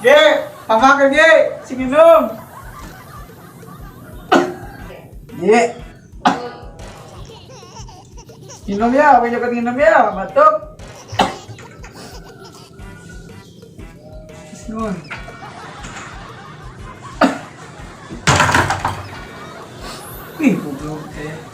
Ge, pamakan ge, sing inom. Ge. Inom ya, apa jangan inom ya, batuk. Nun. Ih, goblok.